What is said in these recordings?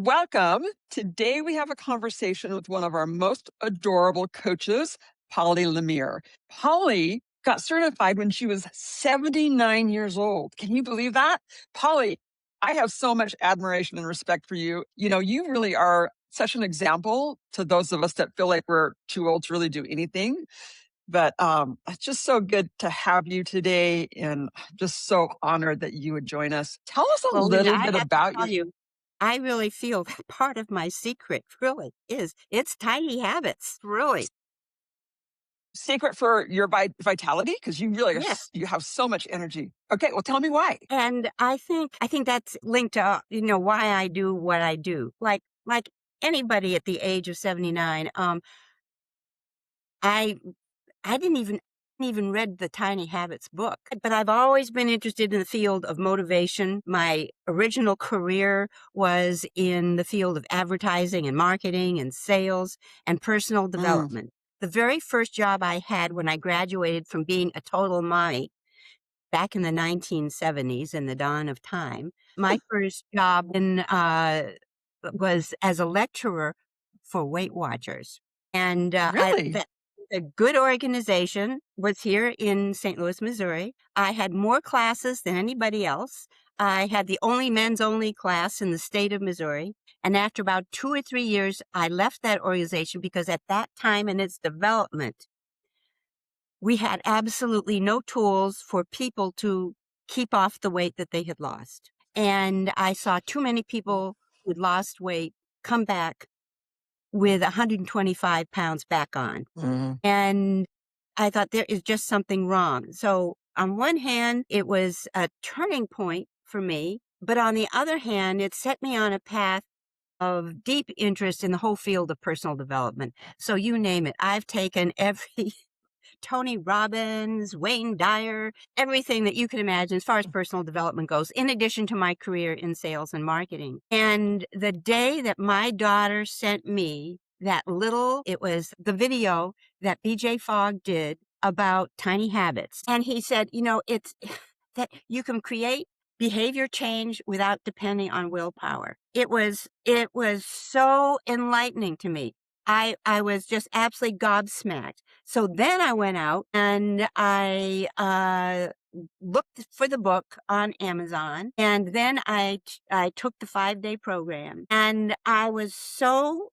welcome. Today we have a conversation with one of our most adorable coaches, Polly Lemire. Polly got certified when she was 79 years old. Can you believe that? Polly, I have so much admiration and respect for you. You know, you really are such an example to those of us that feel like we're too old to really do anything. But it's just so good to have you today, and I'm just so honored that you would join us. Tell us a Well, Linda, little I bit have to about tell your you, I really feel that part of my secret really is it's tiny habits, really. secret for your vitality, because you really Yes. you have so much energy. Okay, well, tell me why. And I think that's linked to, why I do what I do. Like anybody at the age of 79, I I didn't even read the Tiny Habits book, but I've always been interested in the field of motivation. My original career was in the field of advertising and marketing and sales and personal Mm, development. The very first job I had when I graduated from being a total mommy back in the 1970s in the dawn of time, my first job was as a lecturer for Weight Watchers. And really? a good organization was here in St. Louis, Missouri. I had more classes than anybody else. I had the only men's only class in the state of Missouri. And after about 2 or 3 years, I left that organization because at that time in its development, we had absolutely no tools for people to keep off the weight that they had lost. And I saw too many people who'd lost weight come back with 125 pounds back on. Mm, And I thought there is just something wrong. So on one hand, it was a turning point for me, but on the other hand, it set me on a path of deep interest in the whole field of personal development. So you name it. I've taken every Tony Robbins, Wayne Dyer, everything that you can imagine as far as personal development goes, in addition to my career in sales and marketing. And the day that my daughter sent me it was the video that BJ Fogg did about tiny habits. And he said, it's that you can create behavior change without depending on willpower. It was so enlightening to me. I was just absolutely gobsmacked. So then I went out and I looked for the book on Amazon, and then I took the 5-day program, and it was so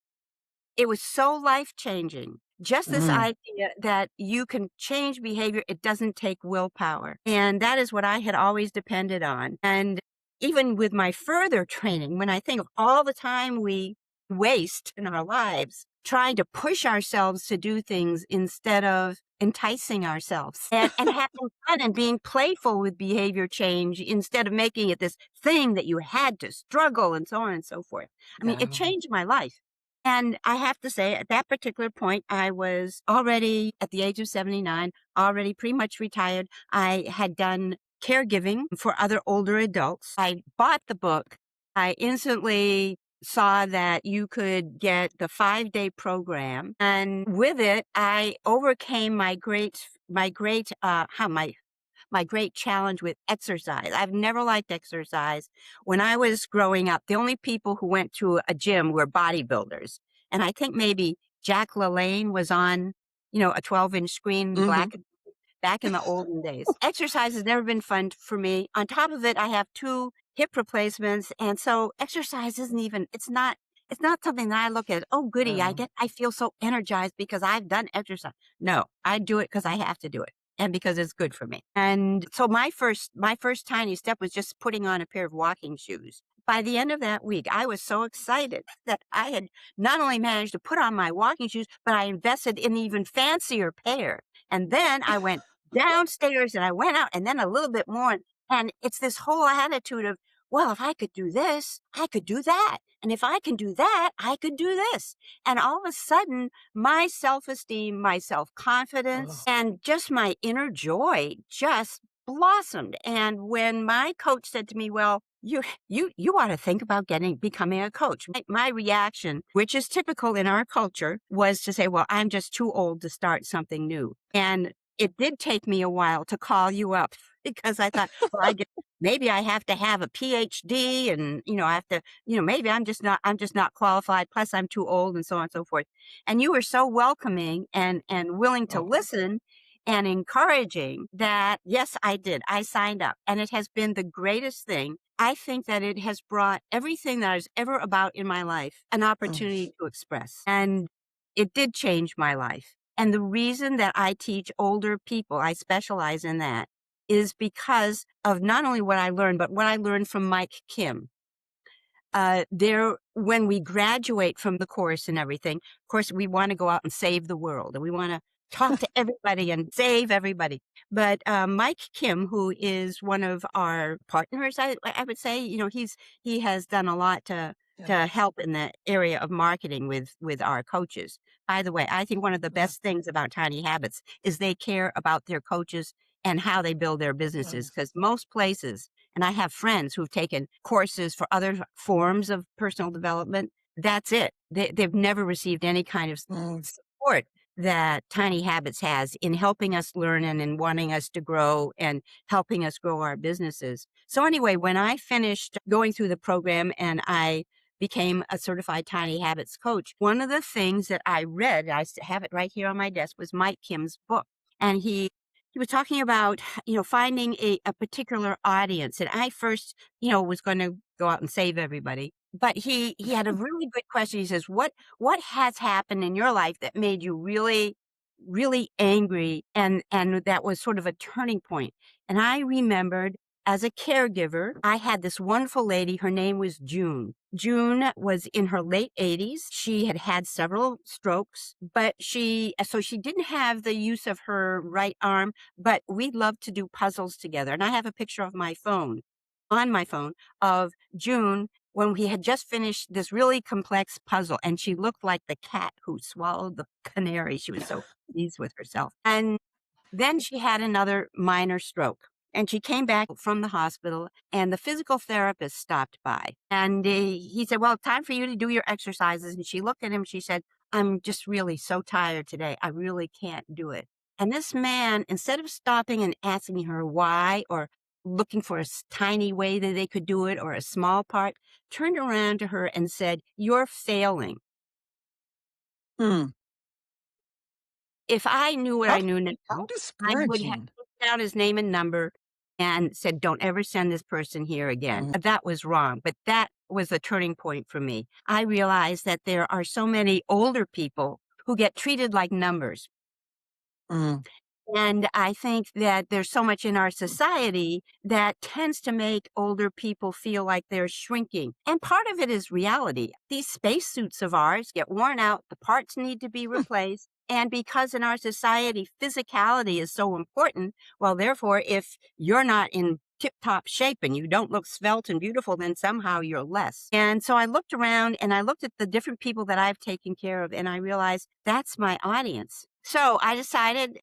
life changing. Just this mm. idea that you can change behavior, it doesn't take willpower. And that is what I had always depended on. And even with my further training, when I think of all the time we waste in our lives trying to push ourselves to do things instead of enticing ourselves and having fun and being playful with behavior change instead of making it this thing that you had to struggle and so on and so forth. I mean, it Yeah. changed my life. And I have to say, at that particular point, I was already at the age of 79, already pretty much retired. I had done caregiving for other older adults. I bought the book. I instantly saw that you could get the 5-day program. And with it, I overcame my great challenge with exercise. I've never liked exercise. When I was growing up, the only people who went to a gym were bodybuilders. And I think maybe Jack LaLanne was on, a 12-inch screen Hmm. back in the olden days. Exercise has never been fun for me. On top of it, I have 2 hip replacements. And so exercise it's not something that I look at, oh goody, Yeah. I feel so energized because I've done exercise. No, I do it because I have to do it and because it's good for me. And so my first tiny step was just putting on a pair of walking shoes. By the end of that week, I was so excited that I had not only managed to put on my walking shoes, but I invested in an even fancier pair. And then I went downstairs and I went out and then a little bit more. And it's this whole attitude of, well, if I could do this, I could do that. And if I can do that, I could do this. And all of a sudden, my self-esteem, my self-confidence, Oh, and just my inner joy just blossomed. And when my coach said to me, well, you ought to think about becoming a coach. My reaction, which is typical in our culture, was to say, well, I'm just too old to start something new. And it did take me a while to call you up because I thought, well, maybe I have to have a PhD and, I have to, maybe I'm just not qualified. Plus I'm too old and so on and so forth. And you were so welcoming and willing to Oh, listen and encouraging that, yes, I did. I signed up and it has been the greatest thing. I think that it has brought everything that I was ever about in my life an mm, opportunity to express. And it did change my life. And the reason that I teach older people, I specialize in that, is because of not only what I learned, but what I learned from Mike Kim. When we graduate from the course and everything, of course, we want to go out and save the world and we want to talk to everybody and save everybody. But Mike Kim, who is one of our partners, I would say, he has done a lot yeah, to help in the area of marketing with our coaches. By the way, I think one of the yeah, best things about Tiny Habits is they care about their coaches and how they build their mm, businesses. Because most places, and I have friends who've taken courses for other forms of personal development. That's it. They've never received any kind of mm, support that Tiny Habits has in helping us learn and in wanting us to grow and helping us grow our businesses. So anyway, when I finished going through the program and I became a certified Tiny Habits coach, one of the things that I read, have it right here on my desk, was Mike Kim's book. And he was talking about, finding a particular audience. And I first, was going to go out and save everybody. But he had a really good question. He says, what has happened in your life that made you really, really angry and that was sort of a turning point? And I remembered as a caregiver, I had this wonderful lady. Her name was June. June was in her late 80s. She had had several strokes, but so she didn't have the use of her right arm, but we loved to do puzzles together. And I have a picture of on my phone, of June when we had just finished this really complex puzzle. And she looked like the cat who swallowed the canary. She was so pleased with herself. And then she had another minor stroke. And she came back from the hospital, and the physical therapist stopped by. And he said, well, time for you to do your exercises. And she looked at him. She said, I'm just really so tired today. I really can't do it. And this man, instead of stopping and asking her why or looking for tiny way that they could do it or a small part, turned around to her and said, you're failing. mm. If I knew what How I knew now, how I would have discouraging. taken down his name and number and said, "Don't ever send this person here again." Mm, That was wrong, but that was a turning point for me. I realized that there are so many older people who get treated like numbers. mm, And I think that there's so much in our society that tends to make older people feel like they're shrinking. And part of it is reality. These spacesuits of ours get worn out, the parts need to be hmm, replaced. And because in our society, physicality is so important, well, therefore, if you're not in tip top shape and you don't look svelte and beautiful, then somehow you're less. And so I looked around and I looked at the different people that I've taken care of, and I realized that's my audience. So I decided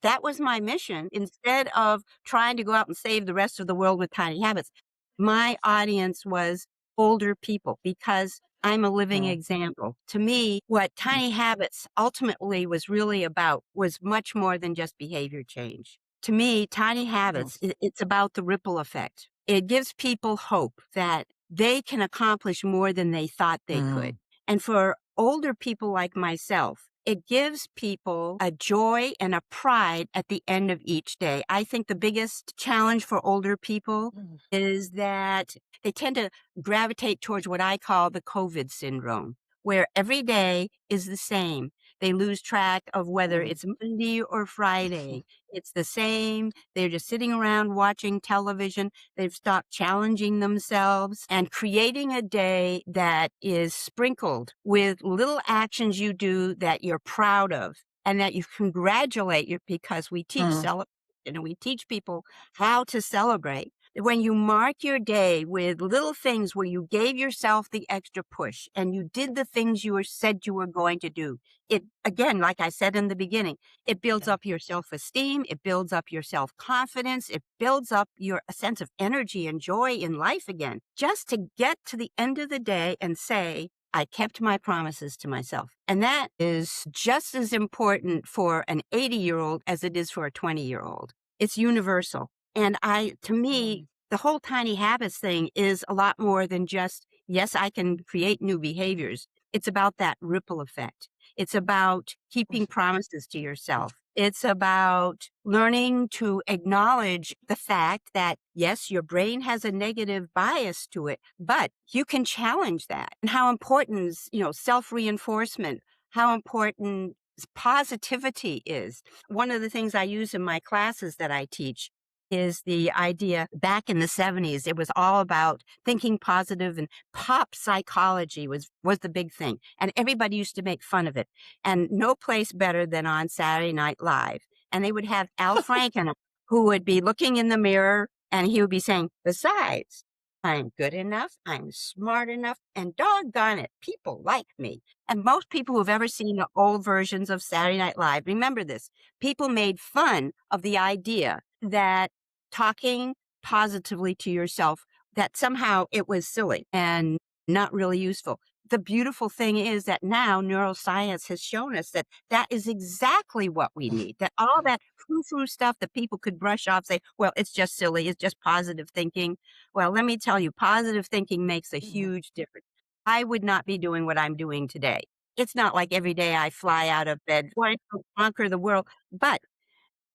that was my mission. Instead of trying to go out and save the rest of the world with Tiny Habits, my audience was older people because I'm a living oh, example. To me, what mm, Tiny Habits ultimately was really about was much more than just behavior change. To me, Tiny oh, Habits, it's about the ripple effect. It gives people hope that they can accomplish more than they thought they could. mm, And for older people like myself, it gives people a joy and a pride at the end of each day. I think the biggest challenge for older people mm, is that they tend to gravitate towards what I call the COVID syndrome, where every day is the same. They lose track of whether mm, it's Monday or Friday. It's the same. They're just sitting around watching television. They've stopped challenging themselves and creating a day that is sprinkled with little actions you do that you're proud of and that you congratulate you because we teach mm, celebration and we teach people how to celebrate. When you mark your day with little things where you gave yourself the extra push and you did the things said you were going to do, it again, like I said in the beginning, it builds yeah. up your self-esteem, it builds up your self-confidence, it builds up your a sense of energy and joy in life again. Just to get to the end of the day and say, I kept my promises to myself. And that is just as important for an 80-year-old as it is for a 20-year-old. It's universal. And to me, Mm. the whole tiny habits thing is a lot more than just, yes, I can create new behaviors. It's about that ripple effect. It's about keeping promises to yourself. It's about learning to acknowledge the fact that, yes, your brain has a negative bias to it, but you can challenge that. And how important is, self reinforcement, how important positivity is. One of the things I use in my classes that I teach is the idea back in the 70s, it was all about thinking positive, and pop psychology was the big thing. And everybody used to make fun of it. And no place better than on Saturday Night Live. And they would have Al Franken, who would be looking in the mirror and he would be saying, besides, I'm good enough, I'm smart enough, and doggone it, people like me. And most people who've ever seen the old versions of Saturday Night Live remember this. People made fun of the idea that talking positively to yourself, that somehow it was silly and not really useful. The beautiful thing is that now neuroscience has shown us that that is exactly what we need. That all that frou-frou stuff that people could brush off, say, well, it's just silly, it's just positive thinking. Well, let me tell you, positive thinking makes a Mhm. huge difference. I would not be doing what I'm doing today. It's not like every day I fly out of bed, want to conquer the world, but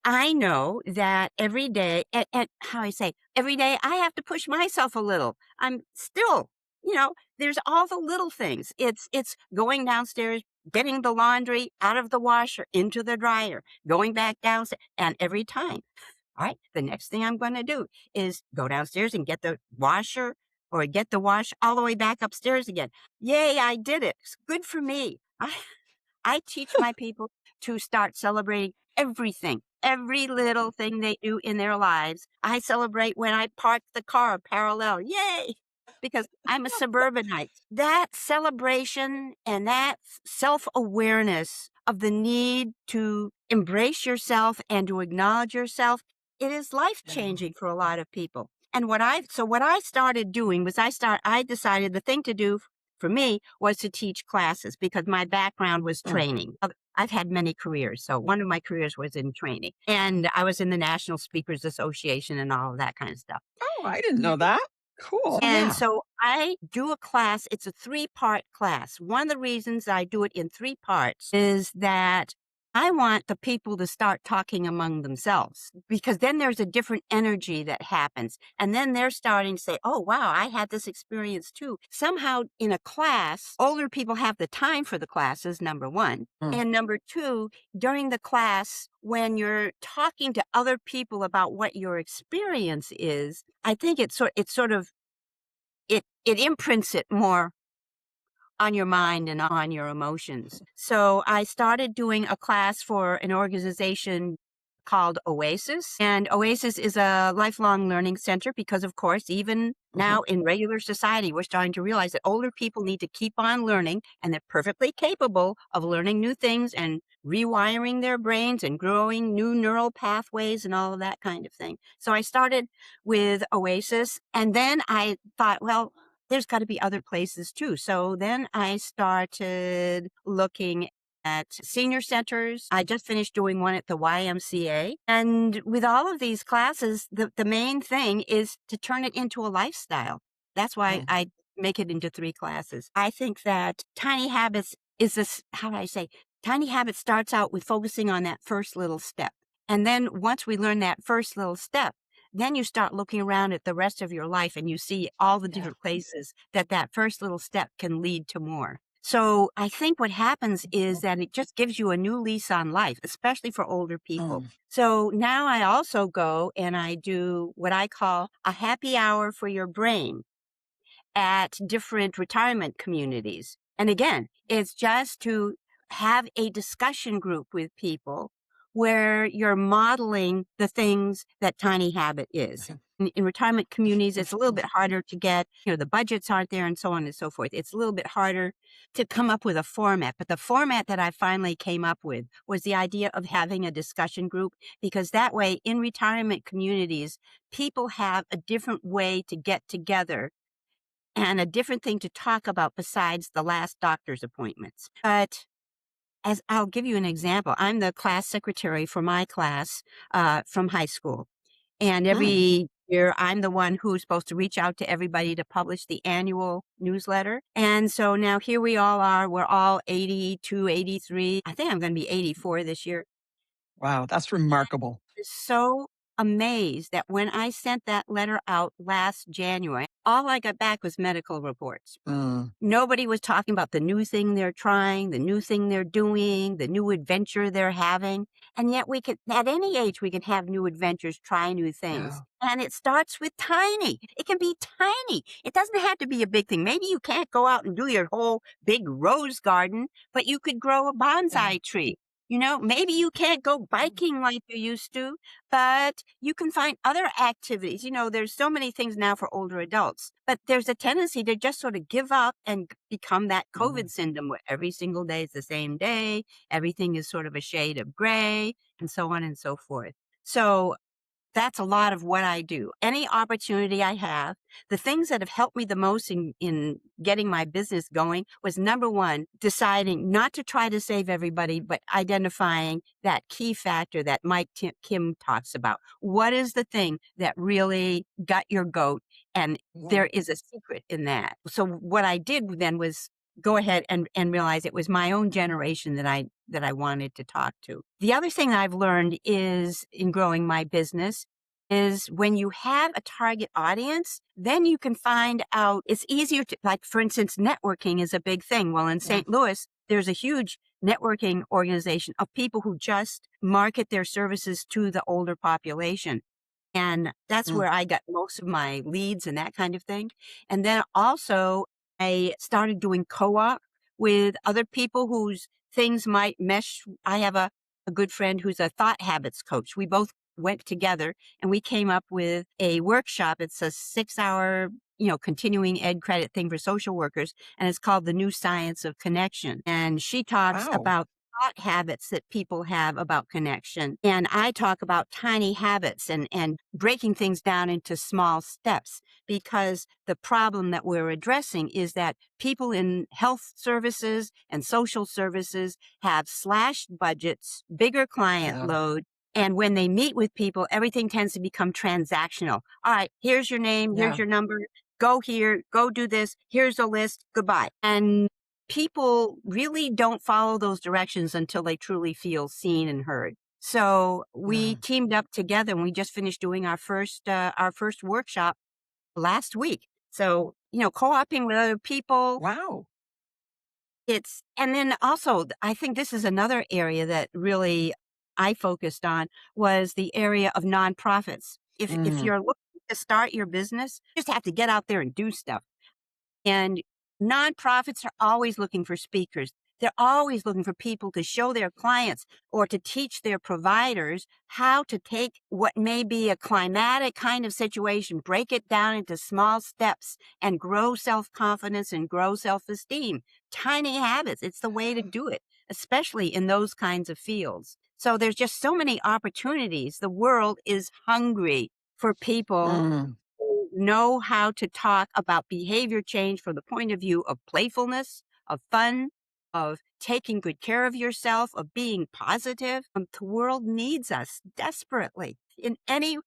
I know that every day, and how I say, every day I have to push myself a little. I'm still, there's all the little things. It's going downstairs, getting the laundry out of the washer into the dryer, going back downstairs, and every time, all right, the next thing I'm going to do is go downstairs and get the washer or get the wash all the way back upstairs again. Yay, I did it. It's good for me. I teach my people to start celebrating everything, every little thing they do in their lives. I celebrate when I park the car parallel. Yay! Because I'm a suburbanite. That celebration and that self awareness of the need to embrace yourself and to acknowledge yourself, it is life Yeah. changing for a lot of people. And what I started doing was I decided the thing to do for me was to teach classes because my background was Mm. training. I've had many careers. So one of my careers was in training, and I was in the National Speakers Association and all of that kind of stuff. Oh, I didn't know that. Cool. And Yeah. so I do a class, it's a 3-part class. One of the reasons I do it in 3 parts is that I want the people to start talking among themselves because then there's a different energy that happens. And then they're starting to say, oh, wow, I had this experience too. Somehow in a class, older people have the time for the classes, number one. Mm. And number two, during the class, when you're talking to other people about what your experience is, I think it imprints it more on your mind and on your emotions. So I started doing a class for an organization called Oasis. And Oasis is a lifelong learning center because, of course, even Mhm. now in regular society, we're starting to realize that older people need to keep on learning and they're perfectly capable of learning new things and rewiring their brains and growing new neural pathways and all of that kind of thing. So I started with Oasis and then I thought, well, there's got to be other places too. So then I started looking at senior centers. I just finished doing one at the YMCA. And with all of these classes, the main thing is to turn it into a lifestyle. That's why Mm. I make it into 3 classes. I think that Tiny Habits is this, how do I say, Tiny Habits starts out with focusing on that first little step. And then once we learn that first little step, then you start looking around at the rest of your life and you see all the Yeah. different places that that first little step can lead to more. So I think what happens is that it just gives you a new lease on life, especially for older people. Mm. So now I also go and I do what I call a happy hour for your brain at different retirement communities. And again, it's just to have a discussion group with people where you're modeling the things that Tiny Habit is. Okay. In retirement communities, it's a little bit harder to get, the budgets aren't there and so on and so forth. It's a little bit harder to come up with a format. But the format that I finally came up with was the idea of having a discussion group, because that way in retirement communities, people have a different way to get together and a different thing to talk about besides the last doctor's appointments. But as I'll give you an example, I'm the class secretary for my class from high school. And Mm, every year, I'm the one who's supposed to reach out to everybody to publish the annual newsletter. And so now here we all are. We're all 82, 83. I think I'm going to be 84 this year. wow, that's remarkable. So amazed that when I sent that letter out last January, all I got back was medical reports. Mm, Nobody was talking about the new thing they're trying, the new thing they're doing, the new adventure they're having. And yet we could, at any age, we can have new adventures, try new things. yeah. And it starts with tiny. It can be tiny. It doesn't have to be a big thing. Maybe you can't go out and do your whole big rose garden, but you could grow a Yeah. bonsai tree. Maybe you can't go biking like you used to, but you can find other activities. There's so many things now for older adults, but there's a tendency to just sort of give up and become that Mm, COVID syndrome where every single day is the same day. Everything is sort of a shade of gray and so on and so forth. So that's a lot of what I do. Any opportunity I have, the things that have helped me the most in getting my business going was number one, deciding not to try to save everybody, but identifying that key factor that Kim talks about. What is the thing that really got your goat? And yeah. there is a secret in that. So what I did then was go ahead and realize it was my own generation that I wanted to talk to. The other thing I've learned is in growing my business is when you have a target audience, then you can find out it's easier to, like, for instance, networking is a big thing. Well, in Yeah. St. Louis, there's a huge networking organization of people who just market their services to the older population. And that's Mm, where I got most of my leads and that kind of thing. And then also I started doing co-op with other people whose things might mesh. I have a good friend who's a thought habits coach. We both went together and we came up with a workshop. It's a 6 hour, continuing ed credit thing for social workers. And it's called The New Science of Connection. And she talks wow. about thought habits that people have about connection. And I talk about tiny habits and breaking things down into small steps because the problem that we're addressing is that people in health services and social services have slashed budgets, bigger client Yeah. load. And when they meet with people, everything tends to become transactional. All right, here's your name, here's Yeah. your number, go here, go do this, here's a list, goodbye. And people really don't follow those directions until they truly feel seen and heard. So we Yeah. teamed up together and we just finished doing our first workshop last week. So, co-oping with other people, Wow. and then also I think this is another area that really I focused on was the area of nonprofits. If Mm, you're looking to start your business, you just have to get out there and do stuff. And nonprofits are always looking for speakers. They're always looking for people to show their clients or to teach their providers how to take what may be a climatic kind of situation, break it down into small steps and grow self confidence and grow self esteem. Tiny habits. It's the way to do it, especially in those kinds of fields. So there's just so many opportunities. The world is hungry for people mm, who know how to talk about behavior change from the point of view of playfulness, of fun, of taking good care of yourself, of being positive. The world needs us desperately in any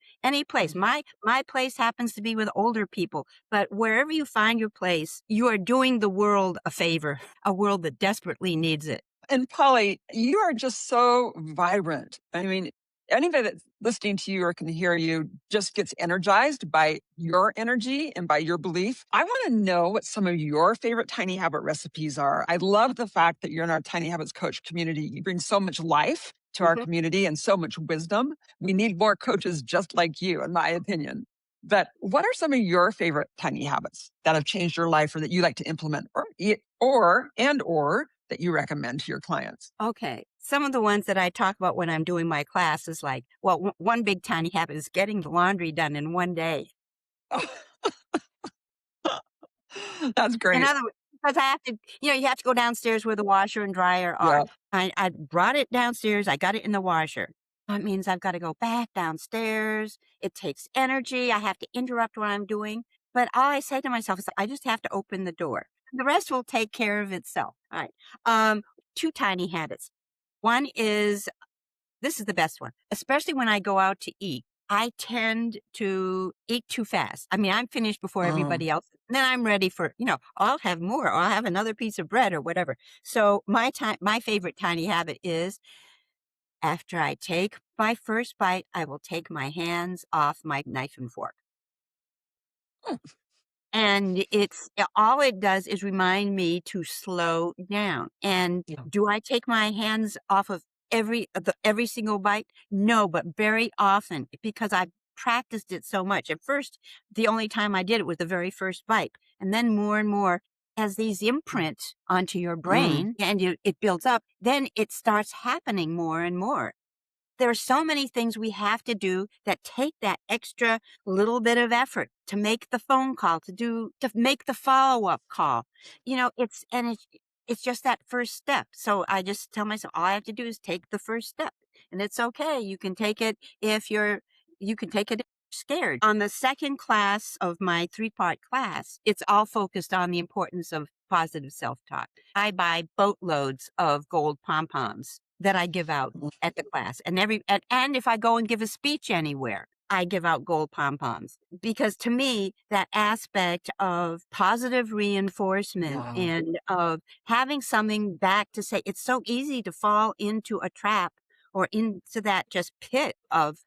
place. mm. My place happens to be with older people, but wherever you find your place, you are doing the world a favor, a world that desperately needs it. And Polly, you are just so vibrant. I mean, anybody that's listening to you or can hear you just gets energized by your energy and by your belief. I want to know what some of your favorite tiny habit recipes are. I love the fact that you're in our Tiny Habits Coach community. You bring so much life to our Mhm. community and so much wisdom. We need more coaches just like you, in my opinion. But what are some of your favorite tiny habits that have changed your life or that you like to implement or that you recommend to your clients? Okay. Some of the ones that I talk about when I'm doing my class is like, well, one big tiny habit is getting the laundry done in one day. That's In great. other words, because I have to, you have to go downstairs where the washer and dryer are. Yeah. I brought it downstairs. I got it in the washer. That means I've got to go back downstairs. It takes energy. I have to interrupt what I'm doing. But all I say to myself is, I just have to open the door. The rest will take care of itself. All right. Um, 2 tiny habits. One is this is the best one, especially when I go out to eat. I tend to eat too fast. I mean, I'm finished before Mm. everybody else. And then I'm ready for, I'll have more or I'll have another piece of bread or whatever. So my favorite tiny habit is after I take my first bite, I will take my hands off my knife and fork. And all it does is remind me to slow down. And Yeah. do I take my hands off of every single bite? No, but very often because I've practiced it so much. At first, the only time I did it was the very first bite, and then more and more as these imprint onto your Mm. brain and it builds up, then it starts happening more and more. There are so many things we have to do that take that extra little bit of effort to make the phone call, to make the follow-up call. It's just that first step. So I just tell myself all I have to do is take the first step. And it's okay. You can take it if you're scared. On the second class of my 3-part class, it's all focused on the importance of positive self-talk. I buy boatloads of gold pom-poms that I give out at the class. And if I go and give a speech anywhere, I give out gold pom-poms because to me, that aspect of positive reinforcement Yeah. and of having something back to say, it's so easy to fall into a trap or into that just pit of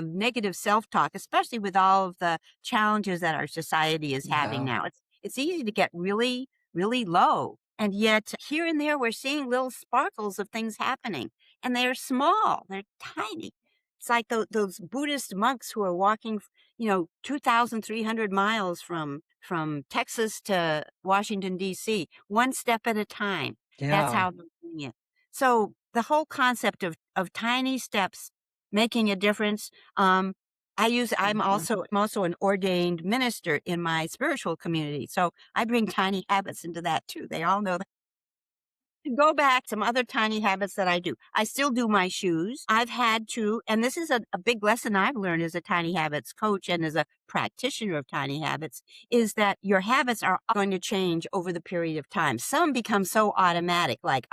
negative self-talk, especially with all of the challenges that our society is having Yeah. now. It's easy to get really, really low. And yet here and there, we're seeing little sparkles of things happening and they're small, they're tiny. It's like those Buddhist monks who are walking, 2,300 miles from Texas to Washington, D.C., one step at a time. That's Yeah. how they're doing it. So the whole concept of tiny steps making a difference. Mhm. I'm also an ordained minister in my spiritual community. So I bring tiny habits into that too. They all know to go back, some other tiny habits that I do. I still do my shoes. I've had to, and this is a big lesson I've learned as a tiny habits coach and as a practitioner of tiny habits, is that your habits are going to change over the period of time. Some become so automatic. Like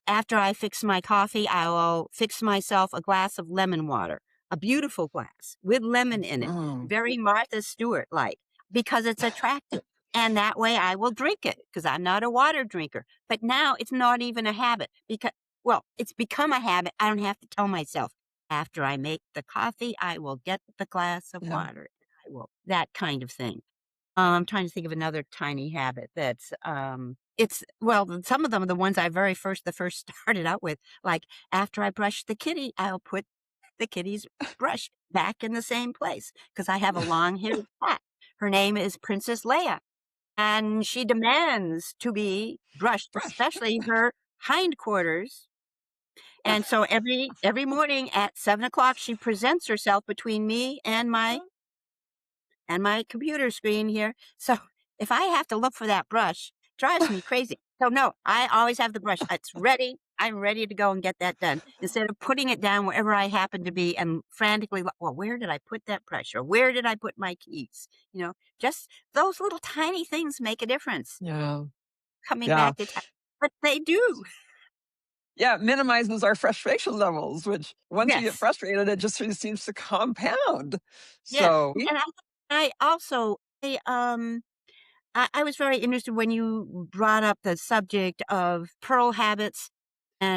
after I fix my coffee, I will fix myself a glass of lemon water, a beautiful glass with lemon in it, Mm. very Martha Stewart like, because it's attractive. And that way I will drink it because I'm not a water drinker. But now it's not even a habit it's become a habit. I don't have to tell myself after I make the coffee, I will get the glass of Yeah. water. I will that kind of thing. I'm trying to think of another tiny habit some of them are the ones the first started out with. Like after I brush the kitty, I'll put the kitty's brush back in the same place because I have a long haired cat. Her name is Princess Leia and she demands to be brushed, Brush. especially her hindquarters. And so every morning at 7 o'clock, she presents herself between me and my computer screen here. So if I have to look for that brush, drives me crazy. So no, I always have the brush. It's ready. I'm ready to go and get that done instead of putting it down wherever I happen to be and frantically, well, where did I put that brush or where did I put my keys? Just those little tiny things make a difference Yeah. coming Yeah. back to time. But they do. Yeah, it minimizes our frustration levels, which once you get Yes. frustrated, it just sort of seems to compound. Yeah. So And I also, I was very interested when you brought up the subject of pearl habits,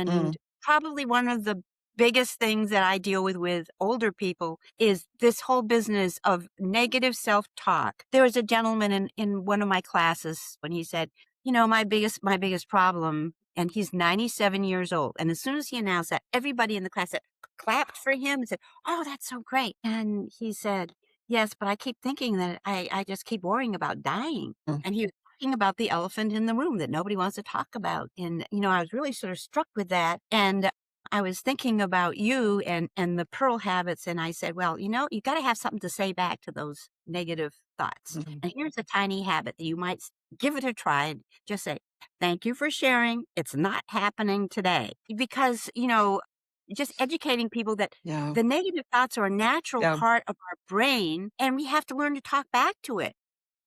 mm, and probably one of the biggest things that I deal with older people is this whole business of negative self-talk. There was a gentleman in one of my classes when he said, my biggest problem, and he's 97 years old. And as soon as he announced that, everybody in the class clapped for him and said, "Oh, that's so great." And he said, "Yes, but I keep thinking that I just keep worrying about dying." mm, And he was talking about the elephant in the room that nobody wants to talk about. And, I was really sort of struck with that. And I was thinking about you and the pearl habits. And I said, well, you got to have something to say back to those negative thoughts. mhm. And here's a tiny habit that you might give it a try and just say, "Thank you for sharing. It's not happening today." Because, just educating people that Yeah. the negative thoughts are a natural Yeah. part of our brain and we have to learn to talk back to it.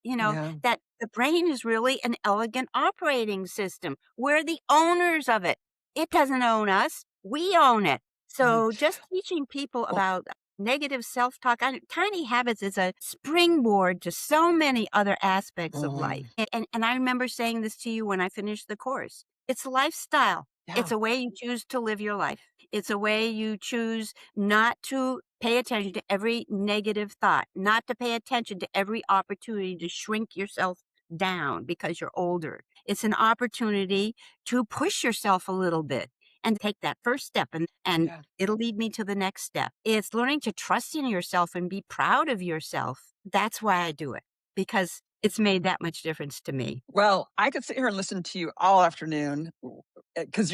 Yeah. that the brain is really an elegant operating system. We're the owners of it. It doesn't own us. We own it. Right. So just teaching people Well, about negative self-talk, tiny habits is a springboard to so many other aspects of mm, life. And I remember saying this to you when I finished the course. It's a lifestyle. It's yeah. a way you choose to live your life. It's a way you choose not to pay attention to every negative thought, not to pay attention to every opportunity to shrink yourself down because you're older. It's an opportunity to push yourself a little bit and take that first step, and Yeah. it'll lead me to the next step. It's learning to trust in yourself and be proud of yourself. That's why I do it, because it's made that much difference to me. Well, I could sit here and listen to you all afternoon because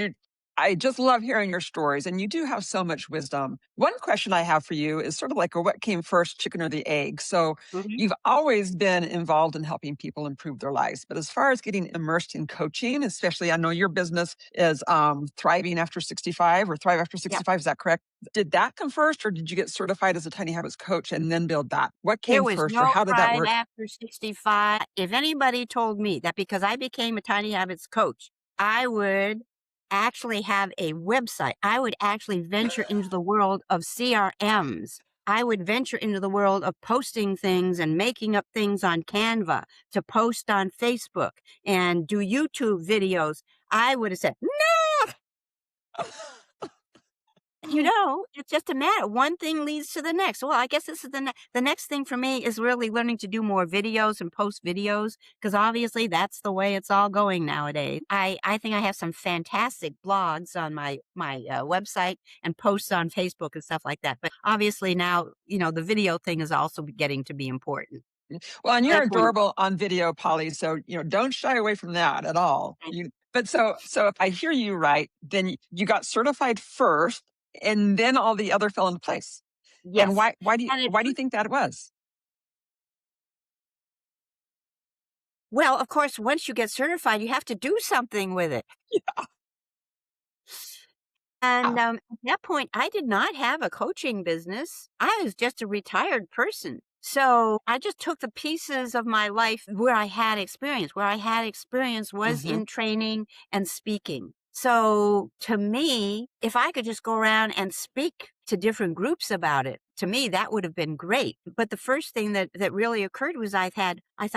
I just love hearing your stories and you do have so much wisdom. One question I have for you is sort of like what came first, chicken or the egg? So Mhm. you've always been involved in helping people improve their lives. But as far as getting immersed in coaching, especially I know your business is thriving after 65 or thrive after Yeah. 65. Is that correct? Did that come first or did you get certified as a tiny habits coach and then build that? What There came was first or no how did that pride work? after 65. If anybody told me that because I became a Tiny Habits coach, I would actually have a website, I would actually venture into the world of CRMs. I would venture into the world of posting things and making up things on Canva to post on Facebook and do YouTube videos. I would have said, it's just a matter. One thing leads to the next. Well, I guess this is the next thing for me is really learning to do more videos and post videos because obviously that's the way it's all going nowadays. I think I have some fantastic blogs on my website and posts on Facebook and stuff like that. But obviously now, the video thing is also getting to be important. Well, and you're That's one. adorable on video, Polly. So, don't shy away from that at all. But so if I hear you right, then you got certified first and then all the other fell into place. And Yes, and it why do you think that was? well, of course, once you get certified, you have to do something with it. Yeah. And, at that point, I did not have a coaching business. I was just a retired person. So, I just took the pieces of my life where I had experience. Where I had experience was Hmm. in training and speaking. So, to me, if I could just go around and speak to different groups about it, to me, that would have been great. But the first thing that really occurred was I thought, "I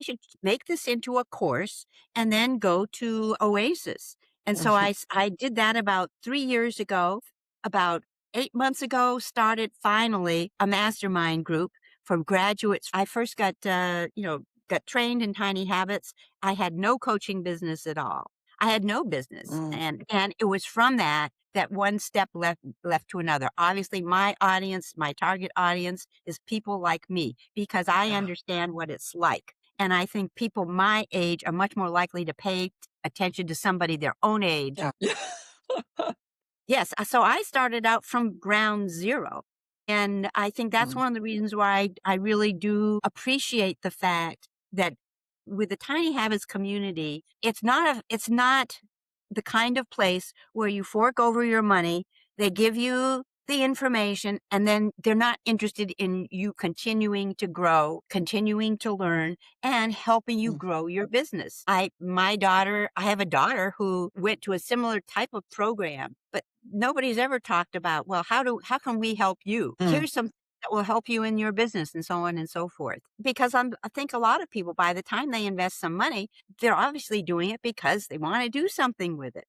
should make this into a course and then go to Oasis." And so Hmm. I did that about 3 years ago. About 8 months ago, started finally a mastermind group for graduates. I first got trained in Tiny Habits. I had no coaching business at all. I had no business, Mm, and it was from that one step left to another. Obviously, my target audience is people like me because I yeah. understand what it's like. And I think people my age are much more likely to pay attention to somebody their own age. Yeah. Yes, so I started out from ground zero. And I think that's Mm, one of the reasons why I really do appreciate the fact that with the Tiny Habits community, it's not the kind of place where you fork over your money, they give you the information, and then they're not interested in you continuing to grow, continuing to learn, and helping you mm, grow your business. I have a daughter who went to a similar type of program, but nobody's ever talked about, well, how can we help you? mm, Here's some that will help you in your business and so on and so forth. Because I think a lot of people, by the time they invest some money, they're obviously doing it because they want to do something with it.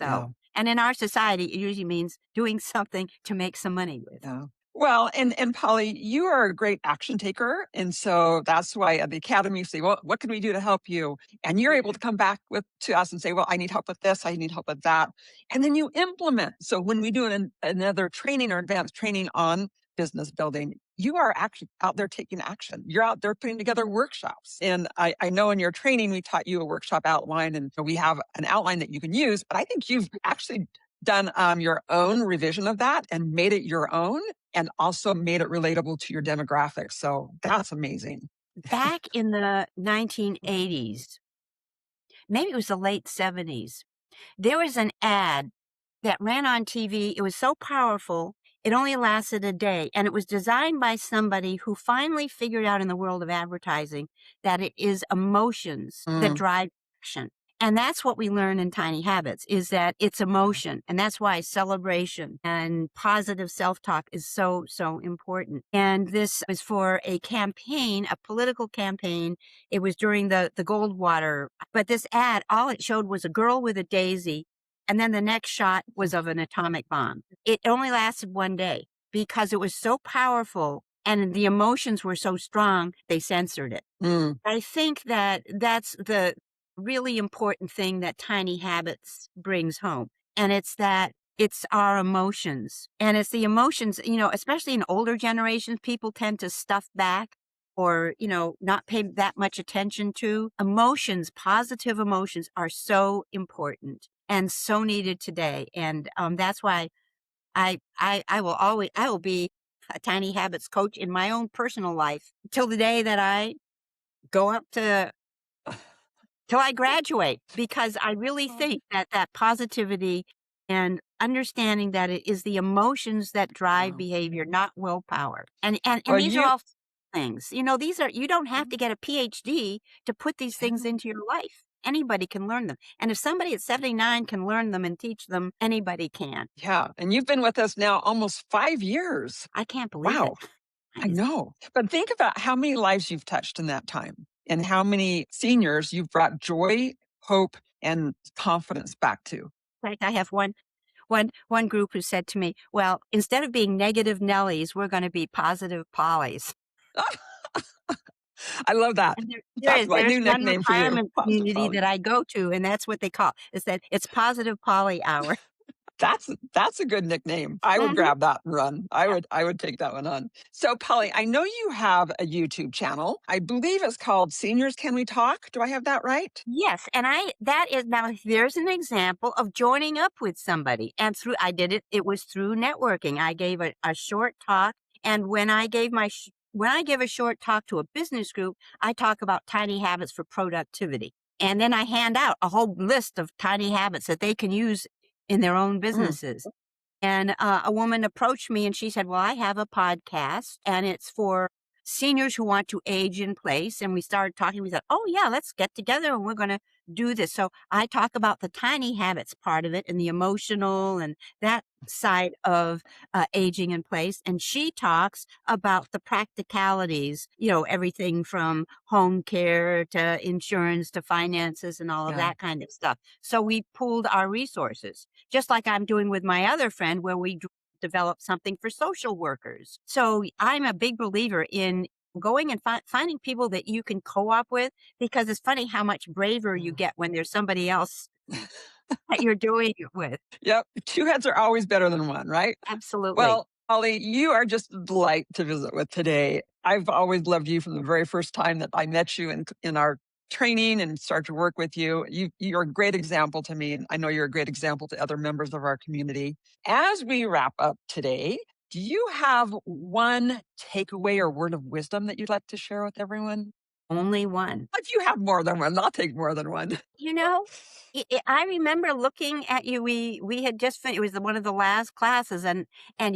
yeah. So, and in our society, it usually means doing something to make some money with. Yeah. Well, and Polly, you are a great action taker, and so that's why at the academy you say, "Well, what can we do to help you?" And you're able to come back with to us and say, "Well, I need help with this. I need help with that," and then you implement. So when we do another training or advanced training on business building, you are actually out there taking action. You're out there putting together workshops, and I know in your training we taught you a workshop outline, and we have an outline that you can use. But I think you've actually done your own revision of that and made it your own and also made it relatable to your demographics. So that's amazing. Back in the 1980s, maybe it was the late 70s, there was an ad that ran on TV. It was so powerful. It only lasted a day, and it was designed by somebody who finally figured out in the world of advertising that it is emotions that Mm, drive action. And that's what we learn in Tiny Habits is that it's yeah. emotion. And that's why celebration and positive self-talk is so, so important. And this was for a campaign, a political campaign. It was during the Goldwater. But this ad, all it showed was a girl with a daisy. And then the next shot was of an atomic bomb. It only lasted one day because it was so powerful and the emotions were so strong, they censored it. Mm, I think that that's the really important thing that Tiny Habits brings home. And it's that it's our emotions. And it's the emotions, especially in older generations, people tend to stuff back or, not pay that much attention to. Emotions, positive emotions are so important and so needed today. And that's why I will be a Tiny Habits coach in my own personal life till the day that I go up to till I graduate, because I really think that that positivity and understanding that it is the emotions that drive wow. behavior, not willpower. And Well, these are you all things. These are you don't have to get a PhD to put these things yeah, into your life. Anybody can learn them. And if somebody at 79 can learn them and teach them, anybody can. yeah, and you've been with us now almost 5 years. I can't believe it. Wow, I know. But think about how many lives you've touched in that time and how many seniors you've brought joy, hope, and confidence back to. In fact, I have one group who said to me, "Well, instead of being negative Nellies, we're gonna be positive Pollies." I love that. And there That's is my there's new one nickname for you, retirement Positive community Polly. that I go to, and that's what they call it said, "It's positive Polly hour." That's a good nickname. I would Mhm. grab that and run. I would take that one on. So, Polly, I know you have a YouTube channel. I believe it's called Seniors Can We Talk? Do I have that right? Yes, and that is now there's an example of joining up with somebody, and I did it, it was through networking. I gave a short talk, and when I give a short talk to a business group, I talk about tiny habits for productivity. And then I hand out a whole list of tiny habits that they can use in their own Mm, businesses. And a woman approached me and she said, "Well, I have a podcast and it's for seniors who want to age in place." And we started talking. We said, "Oh, yeah, let's get together and we're going to do this." So I talk about the tiny habits part of it and the emotional and that side of aging in place. And she talks about the practicalities, everything from home care to insurance to finances and all of yeah. that kind of stuff. So we pooled our resources just like I'm doing with my other friend where we develop something for social workers. So I'm a big believer in going and finding people that you can co-op with, because it's funny how much braver you Mm. get when there's somebody else that you're doing it with. Yep. Two heads are always better than one, right? Absolutely. Well, Holly, you are just a delight to visit with today. I've always loved you from the very first time that I met you in our training and started to work with you. You're a great example to me, and I know you're a great example to other members of our community. As we wrap up today, do you have one takeaway or word of wisdom that you'd like to share with everyone? Only one. If you have more than one, I'll take more than one. You know, I remember looking at you. We had just fin it was one of the last classes, and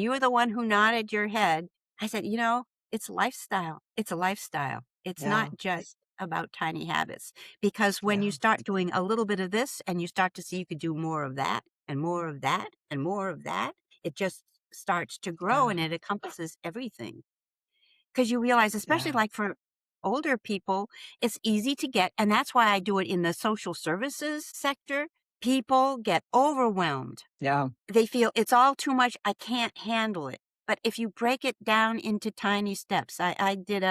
you were the one who nodded your head. I said, it's lifestyle. It's a lifestyle. It's not Yeah, just about tiny habits, because when you yeah, start doing a little bit of this and you start to see you could do more of that and more of that and more of that, it just starts to grow yeah, and it encompasses everything. 'Cause you realize, especially yeah. like for older people, it's easy to get and that's why I do it in the social services sector. People get overwhelmed. Yeah. They feel it's all too much, I can't handle it. But if you break it down into tiny steps, I did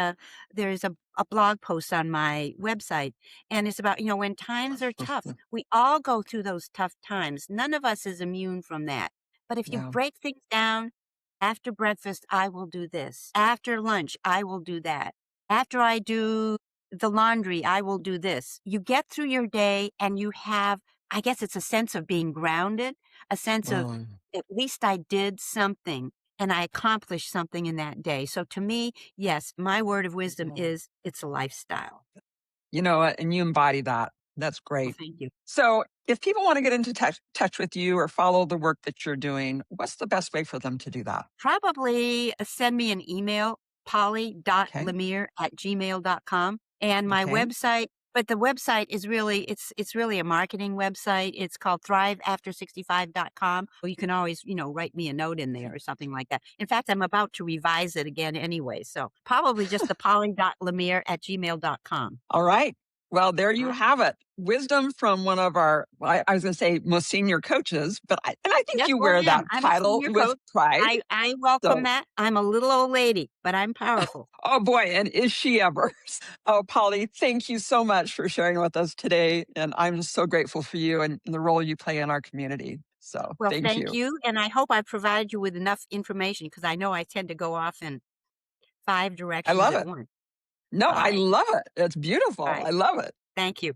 there's a blog post on my website, and it's about, when times are tough, we all go through those tough times. None of us is immune from that. But if you Yeah. break things down, after breakfast, I will do this. After lunch, I will do that. After I do the laundry, I will do this. You get through your day and you have, I guess it's a sense of being grounded, a sense of Wow. at least I did something and I accomplished something in that day. So to me, yes, my word of wisdom is it's a lifestyle. You know what? And you embody that. That's Well, great. thank you. So If people want to get into touch with you or follow the work that you're doing, what's the best way for them to do that? Probably send me an email, Okay. polly.lemire@gmail.com, and my Okay. website, but the website is really it's really a marketing website. It's called thriveafter65.com. Well, you can always, write me a note in there or something like that. In fact, I'm about to revise it again anyway, so probably just the polly.lemire@gmail.com. All right. Well, there All you right. have it. Wisdom from one of our, well, I was going to say most senior coaches, but I think Yes, you well, wear yeah, that I'm a title senior with coach. pride. I welcome So, that. I'm a little old lady, but I'm powerful. oh boy, and is she ever? Oh, Polly, thank you so much for sharing with us today. And I'm just so grateful for you and the role you play in our community. So, Well, thank thank you. you, and I hope I provided you with enough information because I know I tend to go off in 5 I directions love at it. once. No, All I right. love it. It's All beautiful. right. I love it. Thank you.